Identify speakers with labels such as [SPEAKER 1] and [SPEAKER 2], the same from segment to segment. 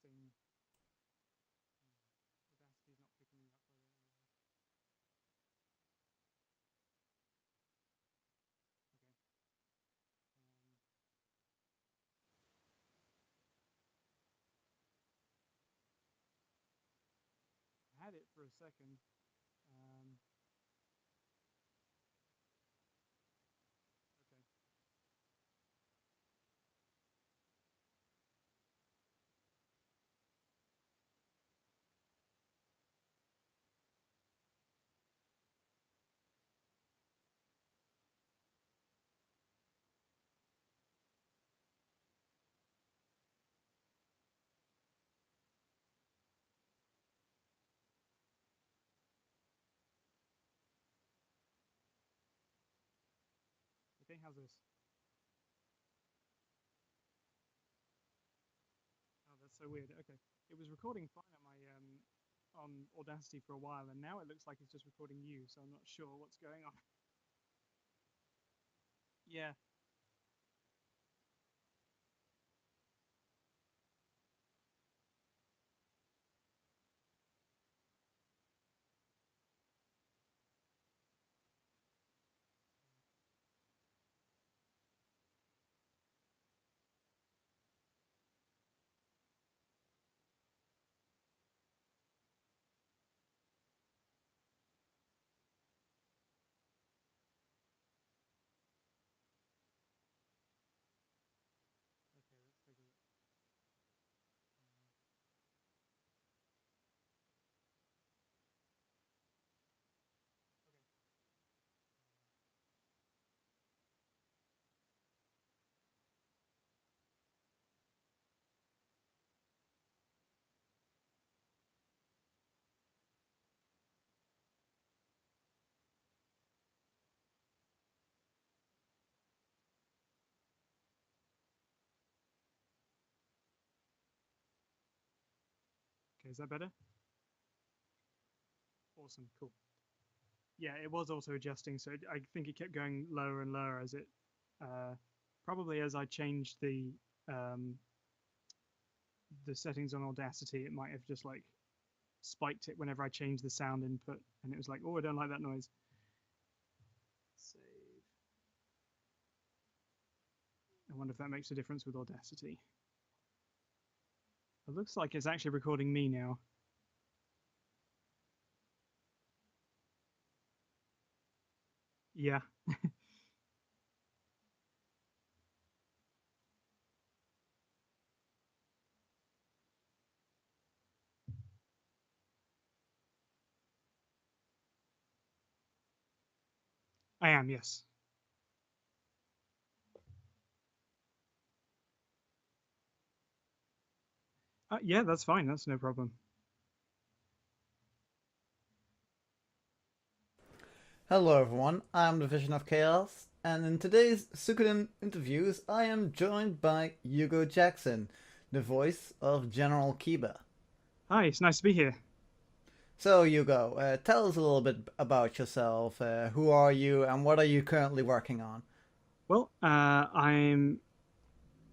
[SPEAKER 1] adjusting. Audacity's not picking me up very well. Okay. I had it for a second. Um, okay. Okay, how's this? Oh, that's so weird. Okay. It was recording fine on my on Audacity for a while, and now it looks like it's just recording you, so I'm not sure what's going on. Yeah. Okay, let's take a look. Okay. Okay, is that better? Awesome, cool. Yeah, it was auto adjusting, so I think it kept going lower and lower as it uh, probably as I changed um, the settings on Audacity, it might have just like spiked it whenever I changed the sound input, and it was like, oh, I don't like that noise. Save. I wonder if that makes a difference with Audacity. It looks like it's actually recording me now. Yeah, I am, yes. Yeah, that's fine. That's no problem.
[SPEAKER 2] Hello everyone, I'm the Vision of Chaos, and in today's Suikoden interviews, I am joined by Hugo Jackson, the voice of General Kiba.
[SPEAKER 1] Hi, it's nice to be here.
[SPEAKER 2] So Hugo, tell us a little bit about yourself. Who are you, and what are you currently working on?
[SPEAKER 1] Well, I'm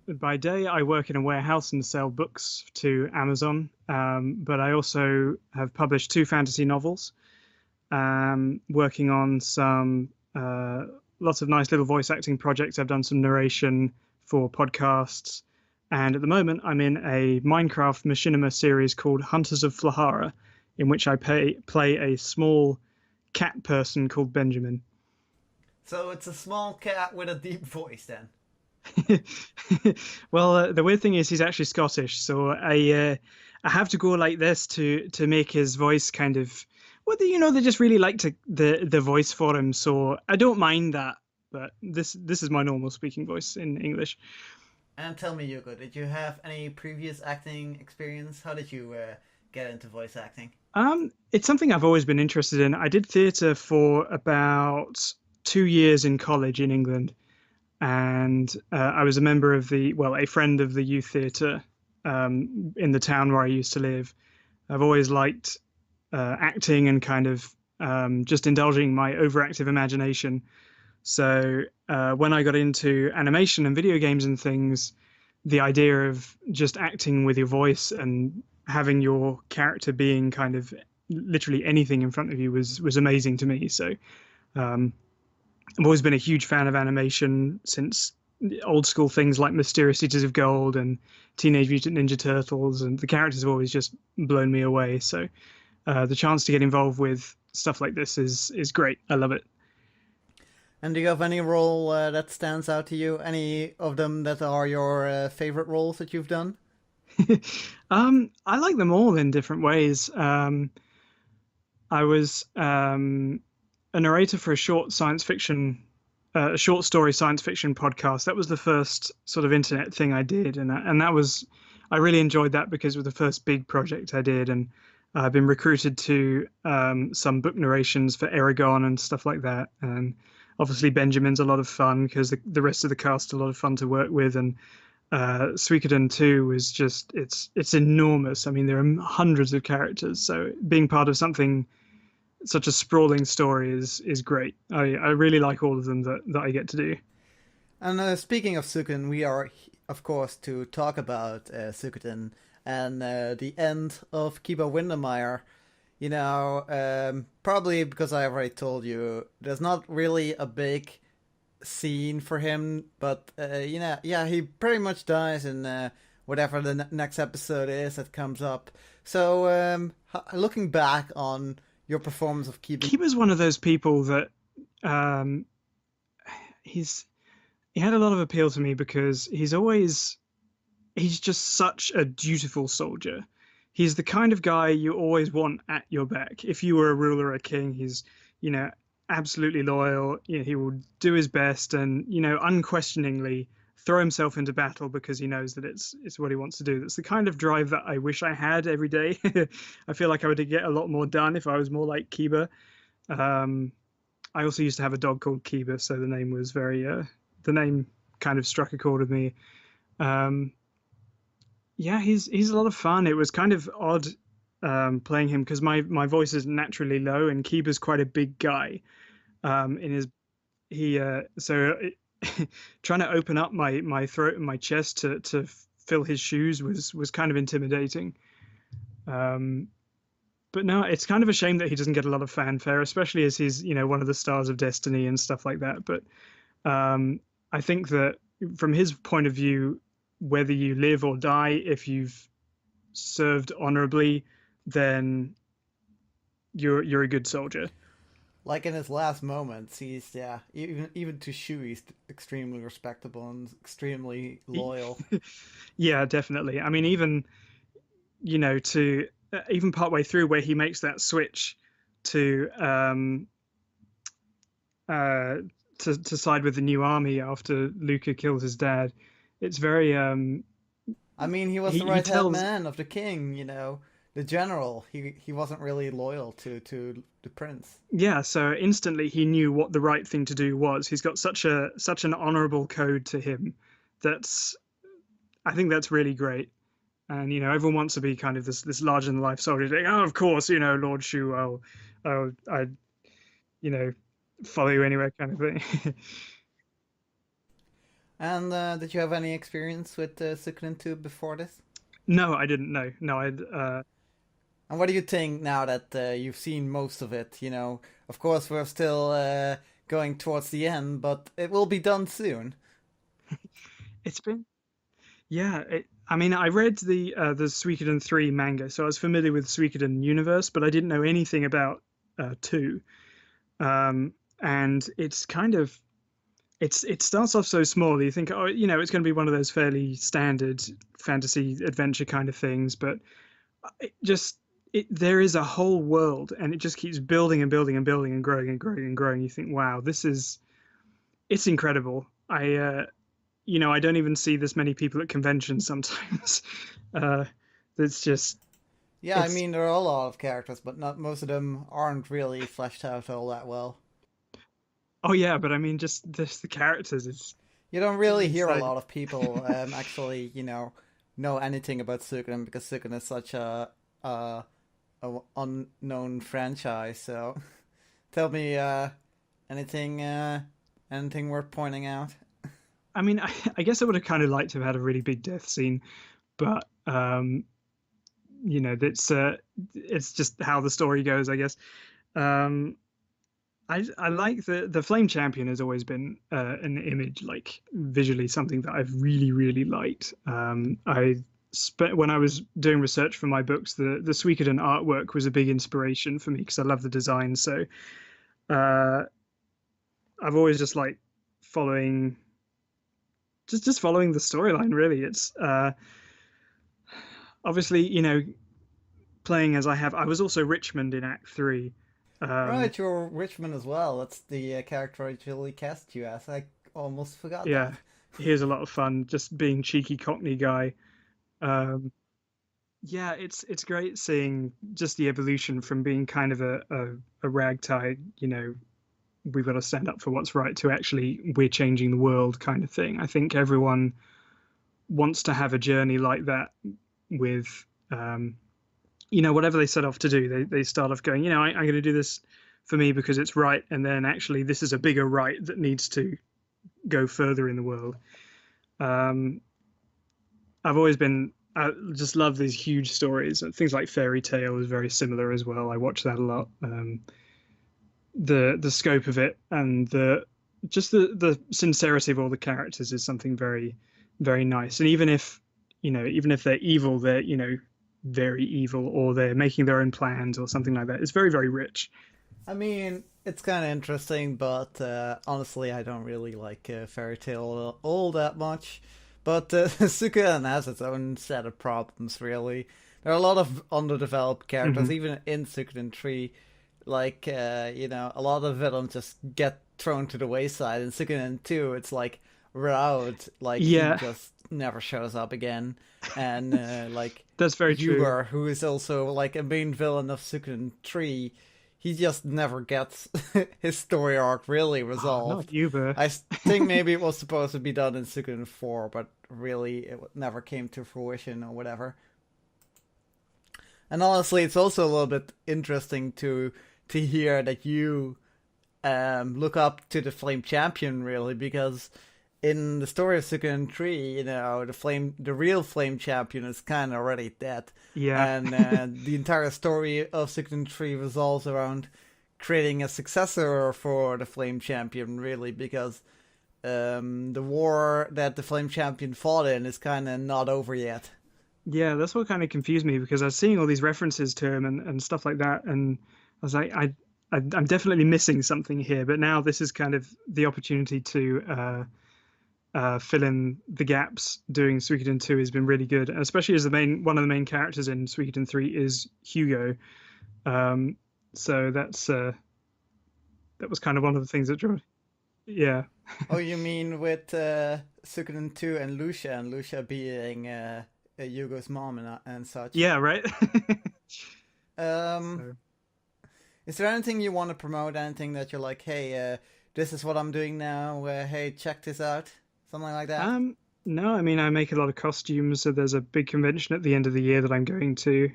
[SPEAKER 1] by day I work in a warehouse and sell books to Amazon, but I also have published two fantasy novels, working on some lots of nice little voice acting projects. I've done some narration for podcasts, and at the moment I'm in a Minecraft machinima series called Hunters of Flahara, in which I play a small cat person called Benjamin.
[SPEAKER 2] So it's a small cat with a deep voice then.
[SPEAKER 1] Well, the weird thing is he's actually Scottish, so I have to go like this to make his voice kind of. Well, they just really like the voice for him, so I don't mind that. But this is my normal speaking voice in English.
[SPEAKER 2] And tell me Hugo, did you have any previous acting experience? How did you get into voice acting?
[SPEAKER 1] It's something I've always been interested in. I did theatre for about 2 years in college in England, and I was a member of a friend of the youth theatre in the town where I used to live. I've always liked acting and kind of just indulging my overactive imagination. So when I got into animation and video games and things, the idea of just acting with your voice and having your character being kind of literally anything in front of you was amazing to me. So um, I've always been a huge fan of animation since old school things like Mysterious Cities of Gold and Teenage Mutant Ninja Turtles, and the characters have always just blown me away. So the chance to get involved with stuff like this is great. I love it.
[SPEAKER 2] And do you have any role that stands out to you? Any of them that are your favorite roles that you've done?
[SPEAKER 1] I like them all in different ways. I was a narrator for a short story science fiction podcast. That was the first sort of internet thing I did, and that was I really enjoyed that because it was the first big project I did, and I've been recruited to some book narrations for Aragon and stuff like that. And obviously Benjamin's a lot of fun because the rest of the cast are a lot of fun to work with, and Suikoden 2 was just it's enormous. I mean, there are hundreds of characters, so being part of something such a sprawling story is great. I really like all of them that I get to do.
[SPEAKER 2] And speaking of Suikoden, we are, of course, to talk about Suikoden and the end of Kiba Windermere. You know, probably because I already told you, there's not really a big scene for him, but you know, yeah, he pretty much dies in whatever the next episode is that comes up. So, looking back on your performance of Kiba.
[SPEAKER 1] Kiba's one of those people that um, he had a lot of appeal to me because he's just such a dutiful soldier. He's the kind of guy you always want at your back. If you were a ruler or a king, he's, you know, absolutely loyal. You know, he will do his best and, you know, unquestioningly throw himself into battle because he knows that it's what he wants to do. That's the kind of drive that I wish I had every day. I feel like I would get a lot more done if I was more like Kiba. Um, I also used to have a dog called Kiba, so the name was the name kind of struck a chord with me. Um, yeah, he's a lot of fun. It was kind of odd playing him because my voice is naturally low, and Kiba's quite a big guy. In his he so trying to open up my throat and my chest to fill his shoes was kind of intimidating. Um, but no, it's kind of a shame that he doesn't get a lot of fanfare, especially as he's, you know, one of the stars of Destiny and stuff like that. But um, I think that from his point of view, whether you live or die, if you've served honorably, then you're a good soldier.
[SPEAKER 2] Like in his last moments, he's yeah, even to Shu, he's extremely respectable and extremely loyal.
[SPEAKER 1] Yeah, definitely. I mean, even you know, to even partway through where he makes that switch to uh to side with the new army after Luca kills his dad. It's very
[SPEAKER 2] I mean, he was the
[SPEAKER 1] he
[SPEAKER 2] right hand
[SPEAKER 1] tells
[SPEAKER 2] man of the king, you know, the general. He wasn't really loyal to the prince.
[SPEAKER 1] yeah, so instantly he knew what the right thing to do was. He's got such an honorable code to him. That's I think that's really great. And you know, everyone wants to be kind of this larger than life soldier. Like, oh, of course, you know, Lord Shu, I you know, follow you anywhere kind of thing.
[SPEAKER 2] And did you have any experience with Suikoden 2 before this?
[SPEAKER 1] No, I didn't know. No,
[SPEAKER 2] And what do you think now that you've seen most of it? You know, of course, we're still going towards the end, but it will be done soon.
[SPEAKER 1] it's been yeah. I mean, I read the Suikoden 3 manga, so I was familiar with Suikoden universe, but I didn't know anything about two. And it's kind of it starts off so small. You think, oh, you know, it's going to be one of those fairly standard fantasy adventure kind of things, but it just there is a whole world, and it just keeps building and building and building and growing and growing and growing. You think, wow, this is it's incredible. You know, I don't even see this many people at conventions sometimes. uh, it's just
[SPEAKER 2] Yeah, I
[SPEAKER 1] it's
[SPEAKER 2] mean, there are a lot of characters, but not most of them aren't really fleshed out all that well.
[SPEAKER 1] oh yeah, but I mean, just this the characters.
[SPEAKER 2] You don't really
[SPEAKER 1] It's
[SPEAKER 2] hear a
[SPEAKER 1] like
[SPEAKER 2] lot of people actually, you know anything about Suikoden because Suikoden is such a unknown franchise. So, tell me anything anything worth pointing out.
[SPEAKER 1] I mean, I guess I would have kind of liked to have had a really big death scene, but it's just how the story goes, I guess. Um, I like the Flame Champion has always been an image, like visually something that I've really liked. I spent when I was doing research for my books, the Suikoden artwork was a big inspiration for me because I love the design. So uh, I've always just like following just following the storyline. Really, it's obviously playing as I have. I was also Richmond in Act Three. Um,
[SPEAKER 2] Right, you're Richmond as well. That's the character I actually cast you as. I almost forgot
[SPEAKER 1] yeah,
[SPEAKER 2] that.
[SPEAKER 1] here's a lot of fun just being cheeky Cockney guy. Um, yeah, it's great seeing just the evolution from being kind of a ragtag, we've got to stand up for what's right to actually we're changing the world kind of thing. I think everyone wants to have a journey like that with um, whatever they set off to do. They start off going, I'm going to do this for me because it's right, and then actually this is a bigger right that needs to go further in the world. Um, I've always been I just love these huge stories. Things like Fairy Tale is very similar as well. I watch that a lot. The scope of it and the sincerity of all the characters is something very nice. And even if they're evil, they're very evil, or they're making their own plans or something like that. It's very rich.
[SPEAKER 2] I mean, it's kind of interesting, but honestly, I don't really like Fairy Tale all that much. But Suikoden has its own set of problems, really. There are a lot of underdeveloped characters,
[SPEAKER 1] Hmm.
[SPEAKER 2] even in Suikoden 3. Like, a lot of villains just get thrown to the wayside. In Suikoden 2, it's like Raud, like, he
[SPEAKER 1] Yeah,
[SPEAKER 2] just never shows up again. And, like,
[SPEAKER 1] that's very true.
[SPEAKER 2] Hugo, who is also, like, a main villain of Suikoden 3, he just never gets his story arc really
[SPEAKER 1] Oh, not
[SPEAKER 2] resolved.
[SPEAKER 1] Uber.
[SPEAKER 2] Think maybe it was supposed to be done in Suikoden 4, but really it never came to fruition or whatever. And honestly, it's also a little bit interesting to hear that you look up to the Flame Champion, really, because in the story of Suikoden 3, the real Flame Champion is kind of already dead,
[SPEAKER 1] Yeah.
[SPEAKER 2] and the entire story of Suikoden 3 revolves around creating a successor for the Flame Champion, really, because the war that the Flame Champion fought in is kind of not over yet.
[SPEAKER 1] Yeah, that's what kind of confused me because I was seeing all these references to him and stuff like that, and I was like, I'm definitely missing something here. But now this is kind of the opportunity to fill in the gaps. Doing Suikoden 2 has been really good, especially as one of the main characters in Suikoden 3 is Hugo. Um, so that was kind of one of the things that drew. Yeah,
[SPEAKER 2] Oh, you mean with Suikoden 2 and Lucia being Yugo's mom and such?
[SPEAKER 1] yeah, right.
[SPEAKER 2] Um,
[SPEAKER 1] So.
[SPEAKER 2] is there anything you want to promote? Anything that you're like, hey, this is what I'm doing now. Hey, check this out. Something like that.
[SPEAKER 1] Um, no, I mean I make a lot of costumes, so there's a big convention at the end of the year that I'm going to.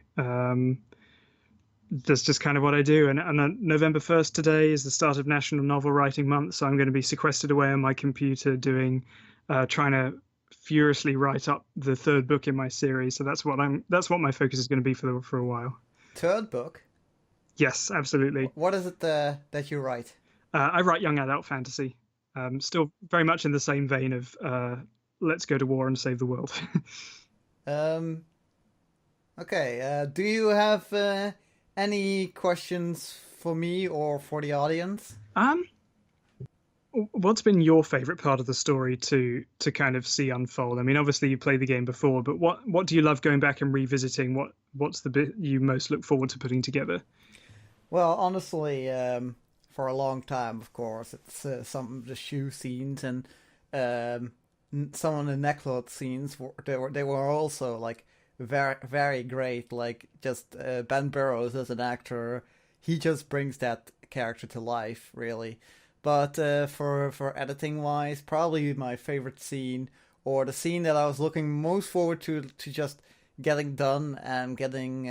[SPEAKER 1] That's just kind of what I do. And on November 1st today is the start of National Novel Writing Month, so I'm going to be sequestered away on my computer trying to furiously write up the third book in my series. So that's what my focus is going to be for a while.
[SPEAKER 2] Third book.
[SPEAKER 1] Yes, absolutely.
[SPEAKER 2] What is it that you write?
[SPEAKER 1] I write young adult fantasy. Still very much in the same vein of let's go to war and save the world.
[SPEAKER 2] Um, okay. Do you have any questions for me or for the audience?
[SPEAKER 1] um, what's been your favorite part of the story to kind of see unfold? I mean, obviously you played the game before, but what do you love going back and revisiting? What's the bit you most look forward to putting together?
[SPEAKER 2] Well, honestly, for a long time, of course, it's some of the shoe scenes and um, some of the neckcloth scenes. They were also like very great. Like just Ben Burrows as an actor, he just brings that character to life, really. But for editing wise, probably my favorite scene or the scene that I was looking most forward to just getting done and getting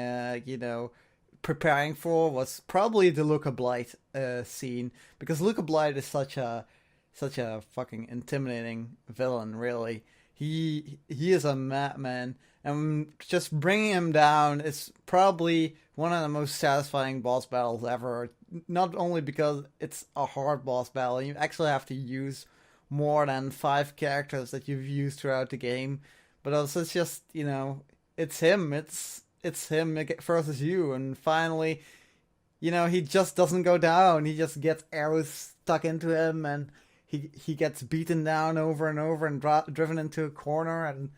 [SPEAKER 2] preparing for was probably the Luca Blight scene because Luca Blight is such a fucking intimidating villain. Really, he is a madman, and just bringing him down is probably one of the most satisfying boss battles ever. Not only because it's a hard boss battle, you actually have to use more than 5 characters that you've used throughout the game, but also it's just, it's him. It's him versus you, and finally, he just doesn't go down. He just gets arrows stuck into him, and he gets beaten down over and over and driven into a corner. And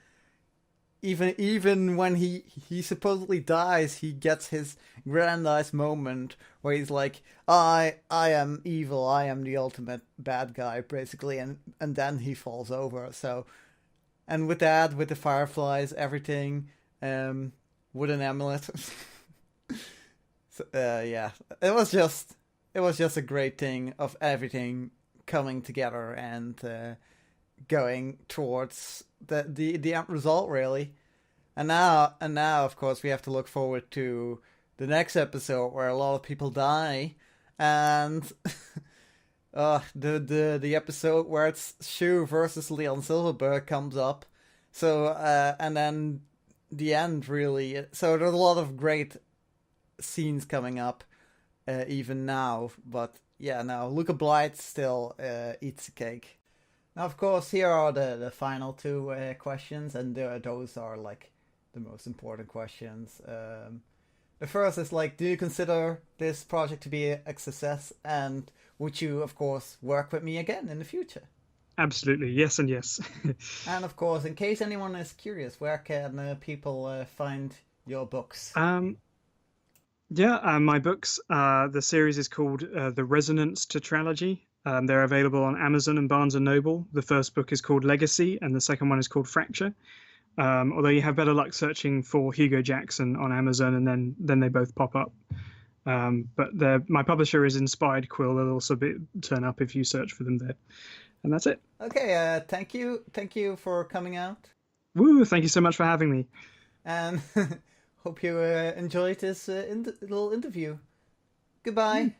[SPEAKER 2] even when he supposedly dies, he gets his grandiose moment where he's like, I am evil. I am the ultimate bad guy, basically, and then he falls over. So, and with that, with the fireflies, everything, with an amulet. So, yeah, it was just a great thing of everything coming together and going towards the end result, really. And now, of course, we have to look forward to the next episode where a lot of people die, and the episode where it's Shu versus Leon Silverberg comes up. So and then the end, really. So there's a lot of great scenes coming up, even now. But yeah, now Luca Blight still eats the cake. Now, of course, here are the final 2 questions, and those are like the most important questions. The first is like, do you consider this project to be a success, and would you, of course, work with me again in the future?
[SPEAKER 1] Absolutely, yes and yes.
[SPEAKER 2] And of course, in case anyone is curious, where can people find your books?
[SPEAKER 1] Yeah, my books. The series is called The Resonance Tetralogy. They're available on Amazon and Barnes and Noble. The first book is called Legacy, and the second one is called Fracture. Although you have better luck searching for Hugo Jackson on Amazon, and then they both pop up. But my publisher is Inspired Quill. They'll also turn up if you search for them there. And that's it.
[SPEAKER 2] Okay, thank you for coming out.
[SPEAKER 1] Woo! Thank you so much for having me.
[SPEAKER 2] And hope you enjoyed this little interview. Goodbye.